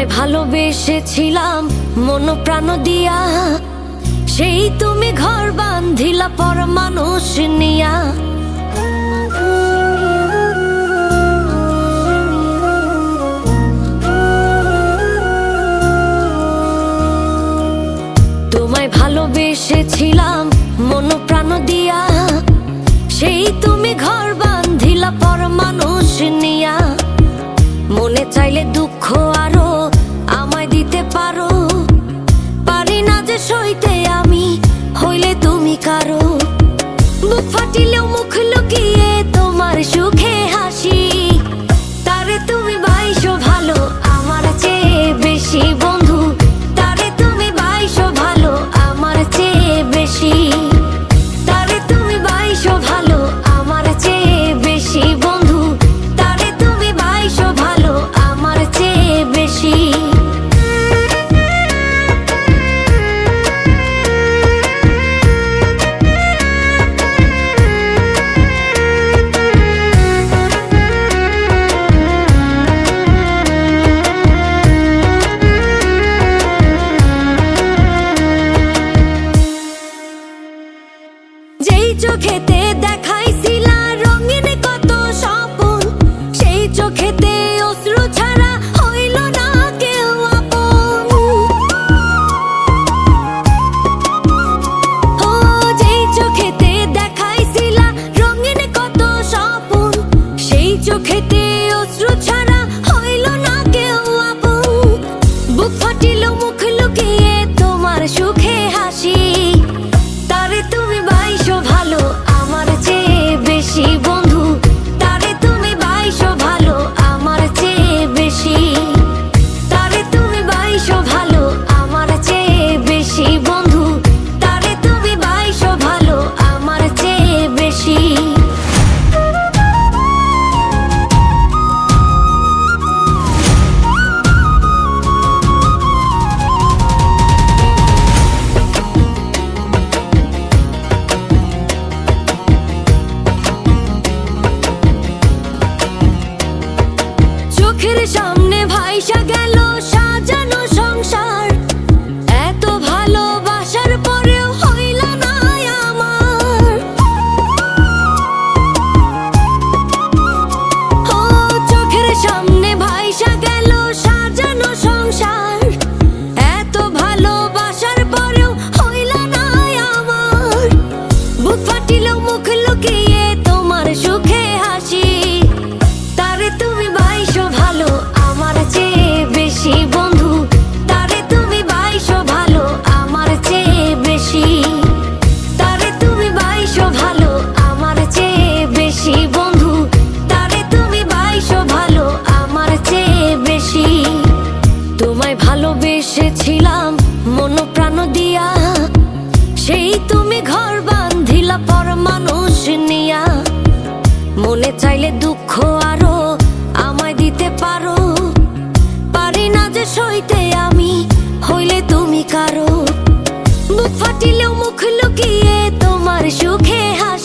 তোমায় ভালোবেসেছিলাম মন প্রাণ দিয়া, সেই তুমি ঘর বাঁধিলা পর মানুষ নিয়া। তোমায় ভালোবেসেছিলাম মন প্রাণ দিয়া, সেই তুমি ঘর বাঁধিলা পর মানুষ নিয়া। মনে চাইলে দুঃখ আরো আমায় দিতে পারো, পারি না যে সইতে আমি হইলে তুমি কারো। বুক ফাটিলেও মুখ লুকিয়ে তোমার সুখে হাসি, তারে তুমি বাইশো ভালো আমার চেয়ে বেশি বন্ধু, তারে তুমি বাইশো ভালো আমার চেয়ে বেশি, তারে তুমি বাইশো ভালো আমার চেয়ে বেশি বন্ধু, তারে তুমি বাইশো ভালো আমার চেয়ে বেশি। যেই চোখেতে দেখাইছিলা রঙিন কত স্বপ্ন, সেই চোখেতে অশ্রু ছাড়া হইল না কেউ আপন। ও যেই চোখেতে দেখাইছিলা রঙিন কত স্বপ্ন, সেই চোখেতে অশ্রু ছাড়া হইল না কেউ আপন। বুক ফাটিল মুখ লুকিয়ে তোমার সুখে হাসি, তারে তুমি বাইশো ভালো আমার চেয়ে বেশি বন্ধু, তারে তুমি বাইশো ভালো আমার চেয়ে বেশি, তারে তুমি বাইশো ভালো আমার চেয়ে বেশি বন্ধু, তারে তুমি বাইশো ভালো আমার চেয়ে বেশি। চোখের সামনে ভাইসা গেল সাজানো সংসার, এত ভালোবাসার পরেও হইল না আমার। ও চোখের সামনে ভাইসা গেল সাজানো সংসার, এত ভালোবাসার পরেও হইল না আমার। বুক ফাটিল মুখ লুকিয়ে তোমার সুখে হাসি, তারে তুমি বাইশো ভালো আমার চেয়ে বেশি বন্ধু, তারে তুমি বাইশো ভালো আমার চেয়ে বেশি, তারে তুমি বাইশো ভালো আমার চেয়ে বেশি বন্ধু, তারে তুমি বাইশো ভালো আমার চেয়ে বেশি। তোমায় ভালোবেসেছিলাম মন প্রাণ দিয়া, সেই তুমি ঘর বাঁধিলা পর মানুষ নিয়া। মনে চাইলে দুঃখ আরো আমায় দিতে পারো, পারি না যে সইতে আমি হইলে তুমি কারো। বুক ফাটিলেও মুখ লুকিয়ে তোমার সুখে হাসি,